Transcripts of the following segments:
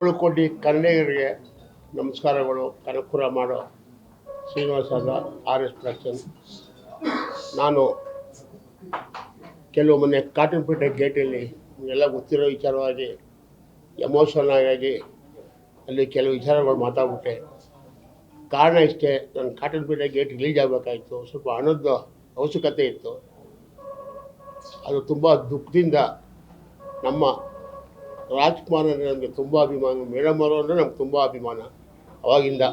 ಕೋಟಿ ಕನ್ನಡಿಗರಿಗೆ ನಮಸ್ಕಾರಗಳು. ಕನಕಪುರ ಮಾಡೋ ಶ್ರೀನಿವಾಸ RS ಪ್ರೊಡಕ್ಷನ್. ನಾನು ಕೆಲವು ಮೊನ್ನೆ ಕಾಟನ್ಪೇಟೆ ಗೇಟಲ್ಲಿ ಎಲ್ಲ ಗೊತ್ತಿರೋ ವಿಚಾರವಾಗಿ ಎಮೋಷನಲ್ ಆಗಿ ಅಲ್ಲಿ ಕೆಲವು ವಿಚಾರಗಳು ಮಾತಾಡ್ಬಿಟ್ಟೆ. ಕಾರಣ ಇಷ್ಟೇ, ನಾನು ಕಾಟನ್ಪೇಟೆ ಗೇಟ್ ರಿಲೀಸ್ ಆಗಬೇಕಾಯಿತು. ಸ್ವಲ್ಪ ಹಣದ ಅವಶ್ಯಕತೆ ಇತ್ತು. ಅದು ತುಂಬ ದುಃಖದಿಂದ ನಮ್ಮ ರಾಜ್ಕುಮಾರ್ ಅಂದರೆ ನಮಗೆ ತುಂಬ ಅಭಿಮಾನ, ಮೇಡಮ್ ಅವರು ಅಂದರೆ ನಮ್ಗೆ ತುಂಬ ಅಭಿಮಾನ. ಅವಾಗಿಂದ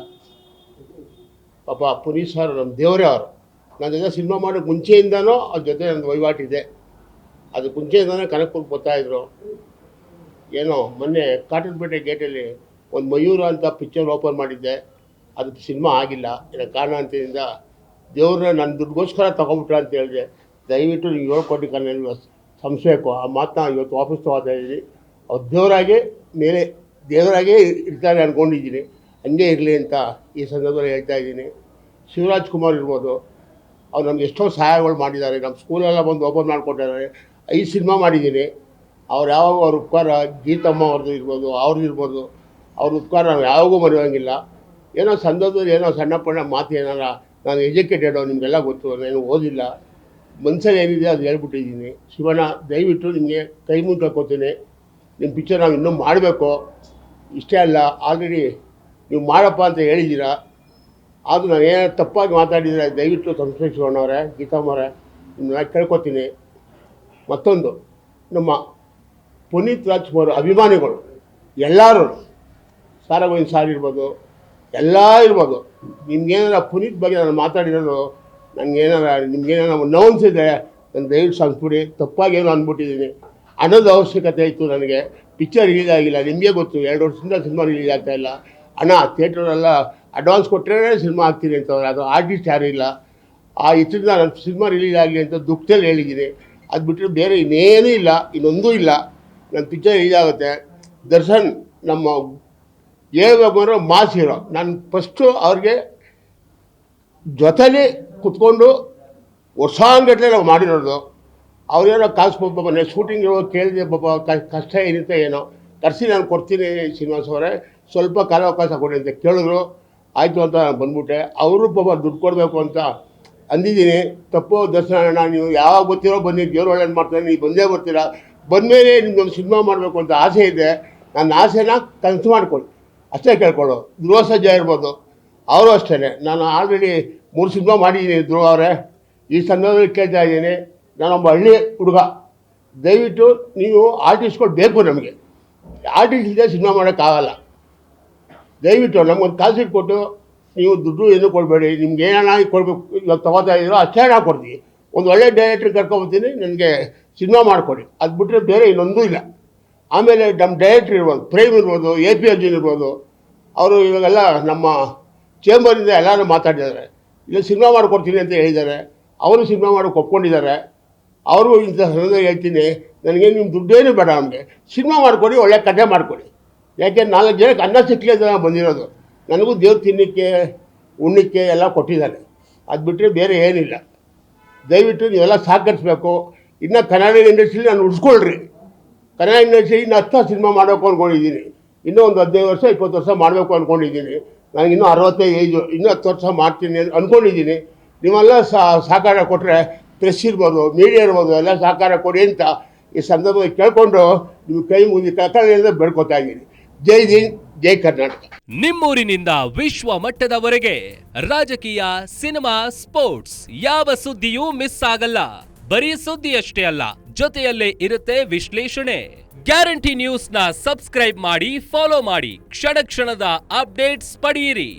ಪಾಪ ಪುನೀತ್ ಸರ್ ನಮ್ಮ ದೇವರೇ ಅವರು. ನನ್ನ ಜೊತೆ ಸಿನಿಮಾ ಮಾಡೋಕ್ಕೆ ಮುಂಚೆಯಿಂದನೂ ಅವ್ರ ಜೊತೆ ನಂದು ವಹಿವಾಟಿದೆ. ಅದು ಮುಂಚೆಯಿಂದನೇ ಕನಕಪುರಕ್ಕೆ ಬರ್ತಾಯಿದ್ರು. ಏನೋ ಮೊನ್ನೆ ಕಾಟನ್ಪೇಟೆ ಗೇಟಲ್ಲಿ ಒಂದು ಮಯೂರ ಅಂತ ಪಿಕ್ಚರ್ ಓಪನ್ ಮಾಡಿದ್ದೆ. ಅದು ಸಿನಿಮಾ ಆಗಿಲ್ಲ. ಏನೋ ಕಾರಣಾಂತರದಿಂದ ದೇವ್ರನ್ನ ನನ್ನ ದುಡ್ಡುಗೋಸ್ಕರ ತೊಗೊಂಬಿಟ್ರ ಅಂತ ಹೇಳಿದೆ. ದಯವಿಟ್ಟು ನೀವು 7 ಕೋಟಿ ಕನ್ನಡ ಸಂಶಯಕ್ಕೂ ಆ ಮಾತನ್ನ ಇವತ್ತು ವಾಪಸ್ ತೊಗೋತಾ ಇದ್ದೀನಿ. ಅವ್ರು ದೇವರಾಗೇ ಇರ್ತಾರೆ ಅಂದ್ಕೊಂಡಿದ್ದೀನಿ. ಹಂಗೆ ಇರಲಿ ಅಂತ ಈ ಸಂದರ್ಭದಲ್ಲಿ ಹೇಳ್ತಾ ಇದ್ದೀನಿ. ಶಿವರಾಜ್ ಕುಮಾರ್ ಇರ್ಬೋದು, ಅವ್ರು ನಮ್ಗೆ ಎಷ್ಟೋ ಸಹಾಯಗಳು ಮಾಡಿದ್ದಾರೆ. ನಮ್ಮ ಸ್ಕೂಲೆಲ್ಲ ಬಂದು ಓಪನ್ ಮಾಡಿಕೊಟ್ಟಿದ್ದಾರೆ. 5 ಸಿನಿಮಾ ಮಾಡಿದ್ದೀನಿ. ಅವ್ರು ಯಾವಾಗ ಅವ್ರ ಉಪಕಾರ, ಗೀತಮ್ಮ ಅವ್ರದ್ದು ಇರ್ಬೋದು, ಅವ್ರದ್ದು ಅವ್ರ ಉಪಕಾರ ನಾವು ಯಾವಾಗೂ ಮರೆಯೋಂಗಿಲ್ಲ. ಏನೋ ಸಂದರ್ಭದಲ್ಲಿ ಏನೋ ಸಣ್ಣ ಪಣ್ಣ ಮಾತು ಏನಾರ, ನಾನು ಎಜುಕೇಟೆಡು, ನಿಮಗೆಲ್ಲ ಗೊತ್ತು, ನಾನು ಓದಿಲ್ಲ, ಮನಸ್ಸಲ್ಲಿ ಏನಿದೆ ಅದು ಹೇಳ್ಬಿಟ್ಟಿದ್ದೀನಿ. ಶಿವಣ್ಣ, ದಯವಿಟ್ಟು ನಿಮಗೆ ಕೈ ಮುಗ್ಕೋತೀನಿ. ನಿಮ್ಮ ಪಿಕ್ಚರ್ ನಾವು ಇನ್ನೂ ಮಾಡಬೇಕು. ಇಷ್ಟೇ ಅಲ್ಲ, ಆಲ್ರೆಡಿ ನೀವು ಮಾಡಪ್ಪ ಅಂತ ಹೇಳಿದ್ದೀರಾ. ಆದರೂ ನಾನು ಏನಾದ್ರು ತಪ್ಪಾಗಿ ಮಾತಾಡಿದರೆ ದಯವಿಟ್ಟು ಸಂಸ್ಕರಿಸ್ಕೊಂಡವ್ರೆ, ಗೀತಮ್ಮವ್ರೆ, ನಿಮ್ಮನ್ನ ಕೇಳ್ಕೊತೀನಿ. ಮತ್ತೊಂದು, ನಮ್ಮ ಪುನೀತ್ ರಾಜ್ಕುಮಾರ್ ಅಭಿಮಾನಿಗಳು ಎಲ್ಲರೂ, ಸಾರಾಗೋವಿಂದ್ ಸಾರ್ ಇರ್ಬೋದು, ಎಲ್ಲ ಇರ್ಬೋದು, ನಿಮ್ಗೇನಾರ ಪುನೀತ್ ಬಗ್ಗೆ ನಾನು ಮಾತಾಡಿರೋದು ನಿಮ್ಗೇನಾರ ನೋವಿಸಿದೆ ನಾನು ದಯವಿಟ್ಟು ಸಂಸ್ಬಿಡಿ. ತಪ್ಪಾಗಿ ಏನೋ ಅಂದ್ಬಿಟ್ಟಿದ್ದೀನಿ. ಹಣದ ಅವಶ್ಯಕತೆ ಇತ್ತು ನನಗೆ. ಪಿಕ್ಚರ್ ರಿಲೀಸ್ ಆಗಿಲ್ಲ, ನಿಮಗೆ ಗೊತ್ತು. 2 ವರ್ಷದಿಂದ ಸಿನಿಮಾ ರಿಲೀಸ್ ಆಗ್ತಾಯಿಲ್ಲ. ಹಣ ಥಿಯೇಟ್ರೆಲ್ಲ ಅಡ್ವಾನ್ಸ್ ಕೊಟ್ಟರೆ ಸಿನಿಮಾ ಆಗ್ತೀನಿ ಅಂತವ್ರೆ. ಅದು ಆರ್ಟಿಸ್ಟ್ ಯಾರೂ ಇಲ್ಲ. ಆ ಇದರಿಂದ ನನ್ನ ಸಿನಿಮಾ ರಿಲೀಸ್ ಆಗಲಿ ಅಂತ ದುಃಖದಲ್ಲಿ ಹೇಳಿದ್ದೀನಿ. ಅದು ಬಿಟ್ಟರೆ ಬೇರೆ ಇನ್ನೇನೂ ಇಲ್ಲ, ಇನ್ನೊಂದೂ ಇಲ್ಲ. ನನ್ನ ಪಿಕ್ಚರ್ ರಿಲೀಸ್ ಆಗುತ್ತೆ. ದರ್ಶನ್ ನಮ್ಮ ಹೇಳ್ಬೇಕು ಮಾಸ್ ಹೀರೋ. ನಾನು ಫಸ್ಟು ಅವ್ರಿಗೆ ಜೊತೆಲಿ ಕುತ್ಕೊಂಡು ವರ್ಷಾನ್ಗಟ್ಟಲೆ ನಾವು ಮಾಡಿರೋದು. ಅವ್ರೇನೋ ಕಾಸು ಪಾಪ ಮನೆ ಶೂಟಿಂಗ್ ಕೇಳಿದೆ, ಪಾಪ ಕಷ್ಟ ಏನಿರುತ್ತೆ ಏನೋ, ಕರೆಸಿ ನಾನು ಕೊಡ್ತೀನಿ ಶ್ರೀನಿವಾಸ್ ಅವರೇ, ಸ್ವಲ್ಪ ಕಾಲಾವಕಾಶ ಕೊಡಿ ಅಂತ ಕೇಳಿದ್ರು. ಆಯಿತು ಅಂತ ನಾನು ಬಂದ್ಬಿಟ್ಟೆ. ಅವರು ಪಾಪ ದುಡ್ಡು ಕೊಡಬೇಕು ಅಂತ ಅಂದಿದ್ದೀನಿ. ತಪ್ಪು ದರ್ಶನ, ನೀವು ಯಾವಾಗ ಬರ್ತೀರೋ ಬನ್ನಿ, ದೇವ್ರು ಒಳ್ಳೇದು ಮಾಡ್ತಾರೆ, ನೀವು ಬಂದೇ ಬರ್ತೀರಾ. ಬಂದಮೇಲೆ ನಿಮ್ಮೊಂದು ಸಿನಿಮಾ ಮಾಡಬೇಕು ಅಂತ ಆಸೆ ಇದೆ. ನನ್ನ ಆಸೆನ ಕನಸು ಮಾಡಿಕೊಡಿ, ಅಷ್ಟೇ ಕೇಳ್ಕೊಳ್ಳೋ. ಧ್ರುವ ಸರ್ಜಾ ಇರ್ಬೋದು, ಅವರು ಅಷ್ಟೇ. ನಾನು ಆಲ್ರೆಡಿ 3 ಸಿನಿಮಾ ಮಾಡಿದ್ದೀನಿ ಧ್ರುವ ಅವರೇ. ಈ ಸಂದರ್ಭದಲ್ಲಿ ಕೇಳ್ತಾ ಇದ್ದೀನಿ, ನಾನೊಬ್ಬ ಹಳ್ಳಿ ಹುಡುಗ. ದಯವಿಟ್ಟು ನೀವು ಆರ್ಟಿಸ್ಟ್ಗಳು ಬೇಕು ನಮಗೆ. ಆರ್ಟಿಸ್ಟ್ ಇದ್ದರೆ ಸಿನಿಮಾ ಮಾಡೋಕ್ಕಾಗಲ್ಲ. ದಯವಿಟ್ಟು ನಮಗೊಂದು ಕಾಲ್ ಶೀಟ್ ಕೊಟ್ಟು ನೀವು ದುಡ್ಡು ಏನೂ ಕೊಡಬೇಡಿ. ನಿಮ್ಗೆ ಏನಾನ ಕೊಡಬೇಕು, ಇವಾಗ ತೊಗೋತಾ ಇದ್ದೀರೋ ಅಷ್ಟೇ ಹಣ ಕೊಡ್ತೀವಿ. ಒಂದು ಒಳ್ಳೆ ಡೈರೆಕ್ಟ್ರ್ ಕರ್ಕೊಬರ್ತೀನಿ, ನನಗೆ ಸಿನಿಮಾ ಮಾಡಿಕೊಡಿ. ಅದು ಬಿಟ್ಟರೆ ಬೇರೆ ಇನ್ನೊಂದೂ ಇಲ್ಲ. ಆಮೇಲೆ ನಮ್ಮ ಡೈರೆಕ್ಟ್ರ್ ಇರ್ಬೋದು, ಪ್ರೇಮ್ ಇರ್ಬೋದು, AP ಅರ್ಜುನ್ ಇರ್ಬೋದು, ಅವರು ಇವಾಗೆಲ್ಲ ನಮ್ಮ ಚೇಂಬರಿಂದ ಎಲ್ಲರೂ ಮಾತಾಡಿದ್ದಾರೆ. ಇಲ್ಲ ಸಿನಿಮಾ ಮಾಡಿಕೊಡ್ತೀನಿ ಅಂತ ಹೇಳಿದ್ದಾರೆ. ಅವರು ಸಿನಿಮಾ ಮಾಡೋಕ್ಕೆ ಒಪ್ಕೊಂಡಿದ್ದಾರೆ. ಅವರು ಇಂಥ ಸಂದರ್ಭ ಹೇಳ್ತೀನಿ, ನನಗೆ ನಿಮ್ಮ ದುಡ್ಡೇನು ಬೇಡ, ನಮಗೆ ಸಿನಿಮಾ ಮಾಡಿಕೊಡಿ, ಒಳ್ಳೆ ಕಥೆ ಮಾಡಿಕೊಡಿ. ಯಾಕೆ 4 ಜನಕ್ಕೆ ಅನ್ನ ಸಿಕ್ಕಲಿ ಅಂತ ನಾನು ಬಂದಿರೋದು. ನನಗೂ ದೇವ್ರು ತಿನ್ನಕ್ಕೆ ಉಣ್ಣಕ್ಕೆ ಎಲ್ಲ ಕೊಟ್ಟಿದ್ದಾರೆ. ಅದು ಬಿಟ್ಟರೆ ಬೇರೆ ಏನಿಲ್ಲ. ದಯವಿಟ್ಟು ನೀವೆಲ್ಲ ಸಹಕರಿಸ್ಬೇಕು. ಇನ್ನು ಕನ್ನಡ ಇಂಡಸ್ಟ್ರಿಲಿ ನಾನು ಉಳಿಸ್ಕೊಳ್ರಿ. ಕನ್ನಡ ಇಂಡಸ್ಟ್ರಿ ಇನ್ನು 10 ಸಿನಿಮಾ ಮಾಡಬೇಕು ಅಂದ್ಕೊಂಡಿದ್ದೀನಿ. ಇನ್ನೂ ಒಂದು 15 ವರ್ಷ 20 ವರ್ಷ ಮಾಡಬೇಕು ಅಂದ್ಕೊಂಡಿದ್ದೀನಿ. ನನಗಿನ್ನೂ 65 ಏಜು, ಇನ್ನೂ 10 ವರ್ಷ ಮಾಡ್ತೀನಿ ಅಂದ್ಕೊಂಡಿದ್ದೀನಿ. ನೀವೆಲ್ಲ ಸಹಕಾರ ಕೊಟ್ಟರೆ, ಪ್ರೆಸ್ ಇರ್ಬೋದು, ಮೀಡಿಯಾ ಇರ್ಬೋದು, ಎಲ್ಲ ಸಹಕಾರ ಕೊಡಿ ಅಂತ ಈ ಸಂದರ್ಭದಲ್ಲಿ ಕೇಳಿಕೊಂಡು ನೀವು ಕೈ ಮುಗಿ ಕನ್ನಡ ಬೇಡ್ಕೊತಾ ಇದ್ದೀನಿ. ಜೈ ಹಿಂದ್, ಜೈ ಕರ್ನಾಟಕ. ನಿಮ್ಮೂರಿನಿಂದ ವಿಶ್ವ ಮಟ್ಟದವರೆಗೆ ರಾಜಕೀಯ, ಸಿನಿಮಾ, ಸ್ಪೋರ್ಟ್ಸ್ ಯಾವ ಸುದ್ದಿಯೂ ಮಿಸ್ ಆಗಲ್ಲ. ಬರೀ ಸುದ್ದಿ ಅಷ್ಟೇ ಅಲ್ಲ, ಜೊತೆಯಲ್ಲೇ ಇರುತ್ತೆ ವಿಶ್ಲೇಷಣೆ. ಗ್ಯಾರಂಟಿ ನ್ಯೂಸ್ ನ ಸಬ್ಸ್ಕ್ರೈಬ್ ಮಾಡಿ, ಫಾಲೋ ಮಾಡಿ, ಕ್ಷಣ ಕ್ಷಣದ ಅಪ್ಡೇಟ್ಸ್ ಪಡೆಯಿರಿ.